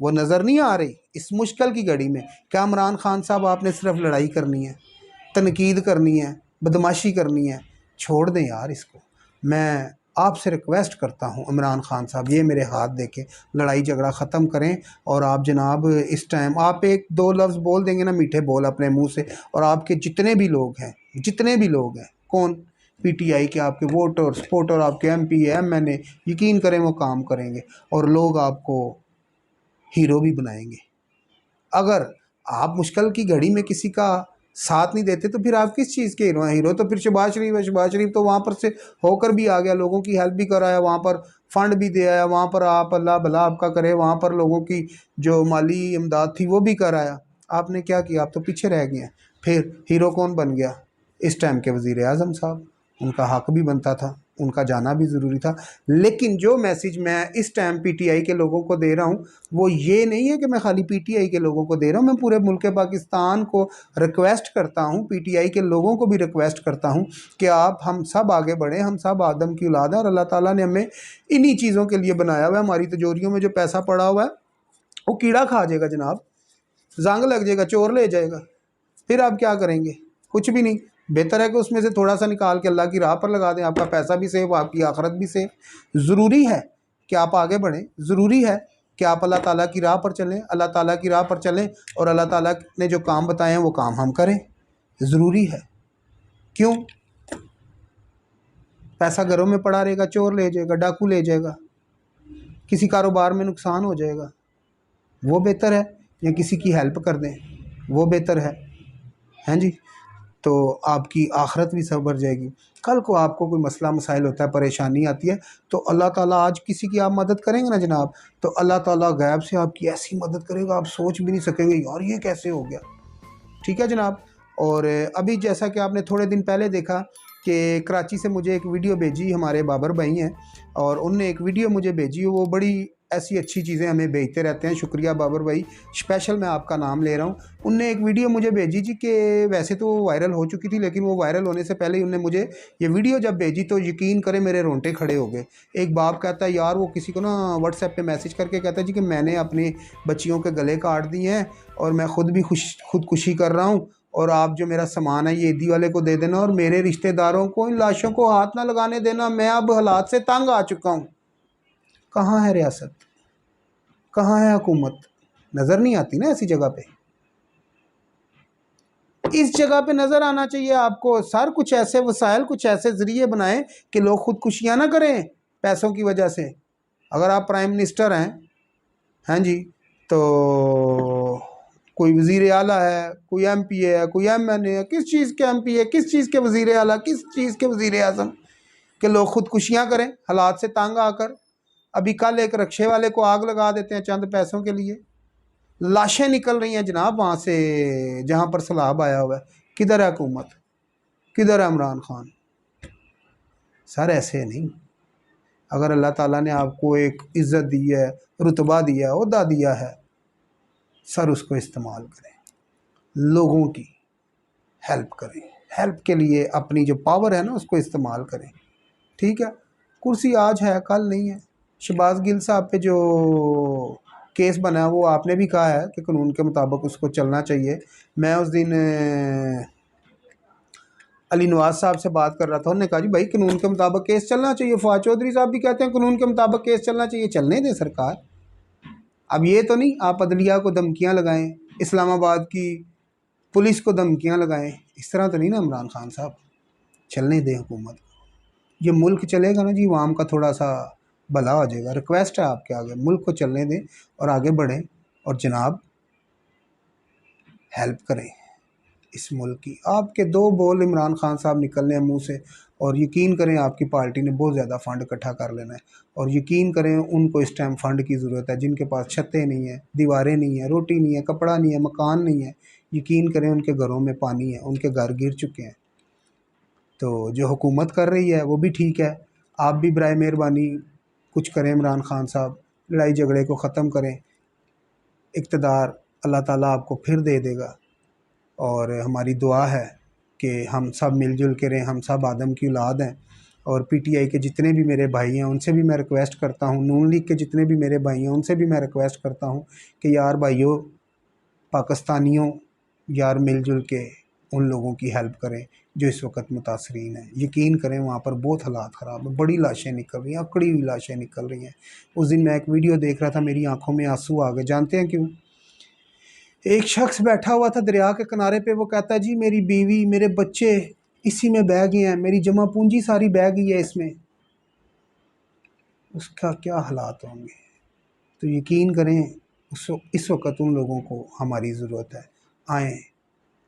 وہ نظر نہیں آ رہی اس مشکل کی گھڑی میں؟ کیا عمران خان صاحب آپ نے صرف لڑائی کرنی ہے، تنقید کرنی ہے، بدماشی کرنی ہے؟ چھوڑ دیں یار اس کو۔ میں آپ سے ریکویسٹ کرتا ہوں عمران خان صاحب، یہ میرے ہاتھ دے کے لڑائی جھگڑا ختم کریں، اور آپ جناب اس ٹائم آپ ایک دو لفظ بول دیں گے نا میٹھے بول اپنے منہ سے، اور آپ کے جتنے بھی لوگ ہیں کون پی ٹی آئی کے آپ کے ووٹر سپورٹر، آپ کے ایم پی ایم این اے، یقین کریں وہ کام کریں گے اور لوگ آپ کو ہیرو بھی بنائیں گے۔ اگر آپ مشکل کی گھڑی میں کسی کا ساتھ نہیں دیتے تو پھر آپ کس چیز کے ہیرو ہیں؟ ہیرو تو پھر شہباز شریف ہے۔ شہباز شریف تو وہاں پر سے ہو کر بھی آ گیا، لوگوں کی ہیلپ بھی کرایا، وہاں پر فنڈ بھی دے آیا، وہاں پر آپ اللہ بھلا آپ کا کرے، وہاں پر لوگوں کی جو مالی امداد تھی وہ بھی کرایا۔ آپ نے کیا کیا؟ آپ تو پیچھے رہ گئے ہیں۔ پھر ہیرو کون بن گیا؟ اس ٹائم کے وزیر اعظم صاحب، ان کا حق بھی بنتا تھا، ان کا جانا بھی ضروری تھا۔ لیکن جو میسیج میں اس ٹائم پی ٹی آئی کے لوگوں کو دے رہا ہوں وہ یہ نہیں ہے کہ میں خالی پی ٹی آئی کے لوگوں کو دے رہا ہوں، میں پورے ملک پاکستان کو ریکویسٹ کرتا ہوں، پی ٹی آئی کے لوگوں کو بھی ریکویسٹ کرتا ہوں کہ آپ ہم سب آگے بڑھیں۔ ہم سب آدم کی اولاد ہیں اور اللہ تعالیٰ نے ہمیں انہی چیزوں کے لیے بنایا ہوا ہے۔ ہماری تجوریوں میں جو پیسہ پڑا ہوا ہے وہ کیڑا کھا جائے گا جناب، زنگ لگ جائے گا، چور لے جائے گا، پھر آپ کیا کریں گے؟ کچھ بھی نہیں۔ بہتر ہے کہ اس میں سے تھوڑا سا نکال کے اللہ کی راہ پر لگا دیں، آپ کا پیسہ بھی سیف، آپ کی آخرت بھی سیف۔ ضروری ہے کہ آپ آگے بڑھیں، ضروری ہے کہ آپ اللہ تعالیٰ کی راہ پر چلیں، اللہ تعالیٰ کی راہ پر چلیں اور اللہ تعالیٰ نے جو کام بتائے ہیں وہ کام ہم کریں، ضروری ہے۔ کیوں؟ پیسہ گھروں میں پڑا رہے گا، چور لے جائے گا، ڈاکو لے جائے گا، کسی کاروبار میں نقصان ہو جائے گا، وہ بہتر ہے یا کسی کی ہیلپ کر دیں، وہ بہتر ہے، ہیں جی؟ تو آپ کی آخرت بھی سنور جائے گی۔ کل کو آپ کو کوئی مسئلہ مسائل ہوتا ہے، پریشانی آتی ہے تو اللہ تعالیٰ آج کسی کی آپ مدد کریں گے نا جناب، تو اللہ تعالیٰ غیب سے آپ کی ایسی مدد کرے گا آپ سوچ بھی نہیں سکیں گے یار یہ کیسے ہو گیا۔ ٹھیک ہے جناب؟ اور ابھی جیسا کہ آپ نے تھوڑے دن پہلے دیکھا کہ کراچی سے مجھے ایک ویڈیو بھیجی، ہمارے بابر بھائی ہیں اور ان نے ایک ویڈیو مجھے بھیجی، وہ بڑی ایسی اچھی چیزیں ہمیں بھیجتے رہتے ہیں، شکریہ بابر بھائی، اسپیشل میں آپ کا نام لے رہا ہوں۔ ان نے ایک ویڈیو مجھے بھیجی جی کہ ویسے تو وہ وائرل ہو چکی تھی لیکن وہ وائرل ہونے سے پہلے ہی ان نے مجھے یہ ویڈیو جب بھیجی تو یقین کریں میرے رونٹے کھڑے ہو گئے۔ ایک باپ کہتا ہے یار وہ کسی کو نا واٹس ایپ پہ میسیج کر کے کہتا ہے جی کہ میں نے اپنی بچیوں کے گلے کاٹ دیے ہیں اور میں خود بھی خودکشی کر رہا ہوں، اور آپ جو میرا سامان ہے یہ عیدی والے کو دے دینا اور میرے رشتہ داروں کو ان لاشوں کو ہاتھ نہ لگانے دینا، میں اب حالات سے تنگ آ چکا ہوں۔ کہاں ہے ریاست؟ کہاں ہے حکومت؟ نظر نہیں آتی نا ایسی جگہ پہ۔ اس جگہ پہ نظر آنا چاہیے آپ کو۔ سر کچھ ایسے وسائل، کچھ ایسے ذریعے بنائیں کہ لوگ خودکشیاں نہ کریں پیسوں کی وجہ سے۔ اگر آپ پرائم منسٹر ہیں، ہاں جی، تو کوئی وزیر اعلیٰ ہے، کوئی ایم پی ہے، کوئی ایم این اے ہے، کس چیز کے ایم پی ہے، کس چیز کے وزیر اعلیٰ، کس چیز کے وزیر اعظم کہ لوگ خودکشیاں کریں حالات سے تنگ آ کر؟ ابھی کل ایک رکشے والے کو آگ لگا دیتے ہیں چند پیسوں کے لیے، لاشیں نکل رہی ہیں جناب وہاں سے جہاں پر سیلاب آیا ہوا ہے۔ کدھر ہے حکومت؟ کدھر ہے عمران خان؟ سر ایسے نہیں۔ اگر اللہ تعالیٰ نے آپ کو ایک عزت دی ہے، رتبہ دیا ہے، عہدہ دیا ہے، سر اس کو استعمال کریں، لوگوں کی ہیلپ کریں، ہیلپ کے لیے اپنی جو پاور ہے نا اس کو استعمال کریں۔ ٹھیک ہے؟ کرسی آج ہے کل نہیں ہے۔ شہباز گل صاحب پہ جو کیس بنا ہے وہ آپ نے بھی کہا ہے کہ قانون کے مطابق اس کو چلنا چاہیے۔ میں اس دن علی نواز صاحب سے بات کر رہا تھا، انہوں نے کہا جی بھائی قانون کے مطابق کیس چلنا چاہیے۔ فواد چودھری صاحب بھی کہتے ہیں قانون کے مطابق کیس چلنا چاہیے، چلنے دیں سرکار۔ اب یہ تو نہیں آپ عدلیہ کو دھمکیاں لگائیں، اسلام آباد کی پولیس کو دھمکیاں لگائیں، اس طرح تو نہیں نا عمران خان صاحب۔ چلنے دیں حکومت کو، یہ ملک چلے گا نا جی، عوام کا تھوڑا سا بھلا ہو جائے گا۔ ریکویسٹ ہے آپ کے آگے، ملک کو چلنے دیں اور آگے بڑھیں، اور جناب ہیلپ کریں اس ملک کی۔ آپ کے دو بول عمران خان صاحب نکلنے ہیں منہ سے، اور یقین کریں آپ کی پارٹی نے بہت زیادہ فنڈ اکٹھا کر لینا ہے، اور یقین کریں ان کو اس ٹائم فنڈ کی ضرورت ہے، جن کے پاس چھتیں نہیں ہیں، دیواریں نہیں ہیں، روٹی نہیں ہے، کپڑا نہیں ہے، مکان نہیں ہے، یقین کریں ان کے گھروں میں پانی ہے، ان کے گھر گر چکے ہیں۔ تو جو حکومت کر رہی ہے وہ بھی ٹھیک ہے، آپ بھی برائے مہربانی کچھ کریں عمران خان صاحب، لڑائی جھگڑے کو ختم کریں۔ اقتدار اللہ تعالیٰ آپ کو پھر دے دے گا، اور ہماری دعا ہے کہ ہم سب مل جل کے رہیں، ہم سب آدم کی اولاد ہیں، اور پی ٹی آئی کے جتنے بھی میرے بھائی ہیں ان سے بھی میں ریکویسٹ کرتا ہوں، نون لیگ کے جتنے بھی میرے بھائی ہیں ان سے بھی میں ریکویسٹ کرتا ہوں کہ یار بھائیوں، پاکستانیوں، یار مل جل کے ان لوگوں کی ہیلپ کریں جو اس وقت متاثرین ہیں۔ یقین کریں وہاں پر بہت حالات خراب ہیں، بڑی لاشیں نکل رہی ہیں، اکڑی ہوئی لاشیں نکل رہی ہیں۔ اس دن میں ایک ویڈیو دیکھ رہا تھا، میری آنکھوں میں آنسو آ گئے۔ جانتے ہیں کیوں؟ ایک شخص بیٹھا ہوا تھا دریا کے کنارے پہ، وہ کہتا ہے جی میری بیوی، میرے بچے اسی میں بہہ گئے ہیں، میری جمع پونجی ساری بہہ گئی ہے اس میں۔ اس کا کیا حالات ہوں گے؟ تو یقین کریں اس وقت ان لوگوں کو ہماری ضرورت ہے۔ آئیں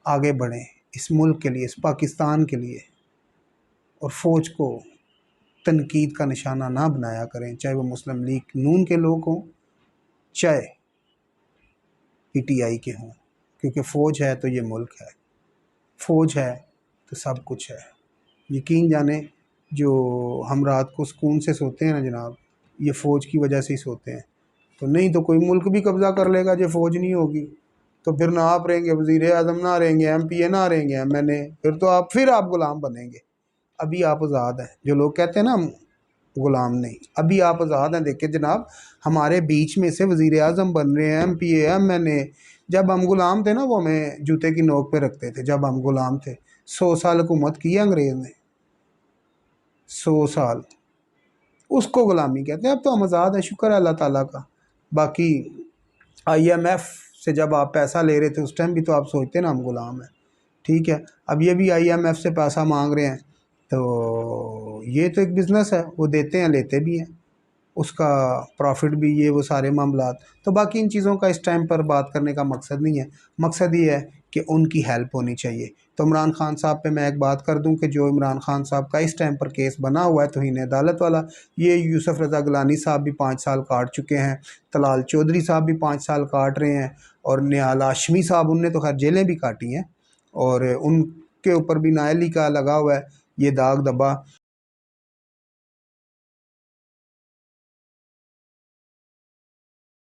آگے بڑھیں اس ملک کے لیے، اس پاکستان کے لیے، اور فوج کو تنقید کا نشانہ نہ بنایا کریں، چاہے وہ مسلم لیگ نون کے لوگ ہوں، چاہے پی ٹی آئی کے ہوں، کیونکہ فوج ہے تو یہ ملک ہے، فوج ہے تو سب کچھ ہے۔ یقین جانیں جو ہم رات کو سکون سے سوتے ہیں نا جناب، یہ فوج کی وجہ سے ہی سوتے ہیں۔ تو نہیں تو کوئی ملک بھی قبضہ کر لے گا جو فوج نہیں ہوگی، تو پھر نہ آپ رہیں گے وزیر اعظم، نہ رہیں گے ایم پی اے، نہ رہیں گے ایم این اے، پھر تو آپ غلام بنیں گے۔ ابھی آپ آزاد ہیں، جو لوگ کہتے ہیں نا ہم غلام نہیں، ابھی آپ آزاد ہیں۔ دیکھیں جناب، ہمارے بیچ میں سے وزیر اعظم بن رہے ہیں، ایم پی اے، ایم این اے۔ جب ہم غلام تھے نا، وہ ہمیں جوتے کی نوک پہ رکھتے تھے جب ہم غلام تھے۔ 100 سال حکومت کی ہے انگریز نے، 100 سال، اس کو غلامی کہتے ہیں۔ اب تو ہم آزاد ہیں، شکر ہے اللہ تعالیٰ کا۔ باقی آئی ایم ایف سے جب آپ پیسہ لے رہے تھے اس ٹائم بھی تو آپ سوچتے نا ہم غلام ہیں، ٹھیک ہے۔ اب یہ بھی آئی ایم ایف سے پیسہ مانگ رہے ہیں، تو یہ تو ایک بزنس ہے، وہ دیتے ہیں لیتے بھی ہیں، اس کا پروفٹ بھی، یہ وہ سارے معاملات۔ تو باقی ان چیزوں کا اس ٹائم پر بات کرنے کا مقصد نہیں ہے، مقصد یہ ہے کہ ان کی ہیلپ ہونی چاہیے۔ تو عمران خان صاحب پہ میں ایک بات کر دوں کہ جو عمران خان صاحب کا اس ٹائم پر کیس بنا ہوا ہے توہین عدالت والا، یہ یوسف رضا گیلانی صاحب بھی 5 سال کاٹ چکے ہیں، طلال چودھری صاحب بھی 5 سال کاٹ رہے ہیں، اور نیال ہاشمی صاحب، ان نے تو خیر جیلیں بھی کاٹی ہیں، اور ان کے اوپر بھی نااہلی کا لگا ہوا ہے یہ داغ دبا۔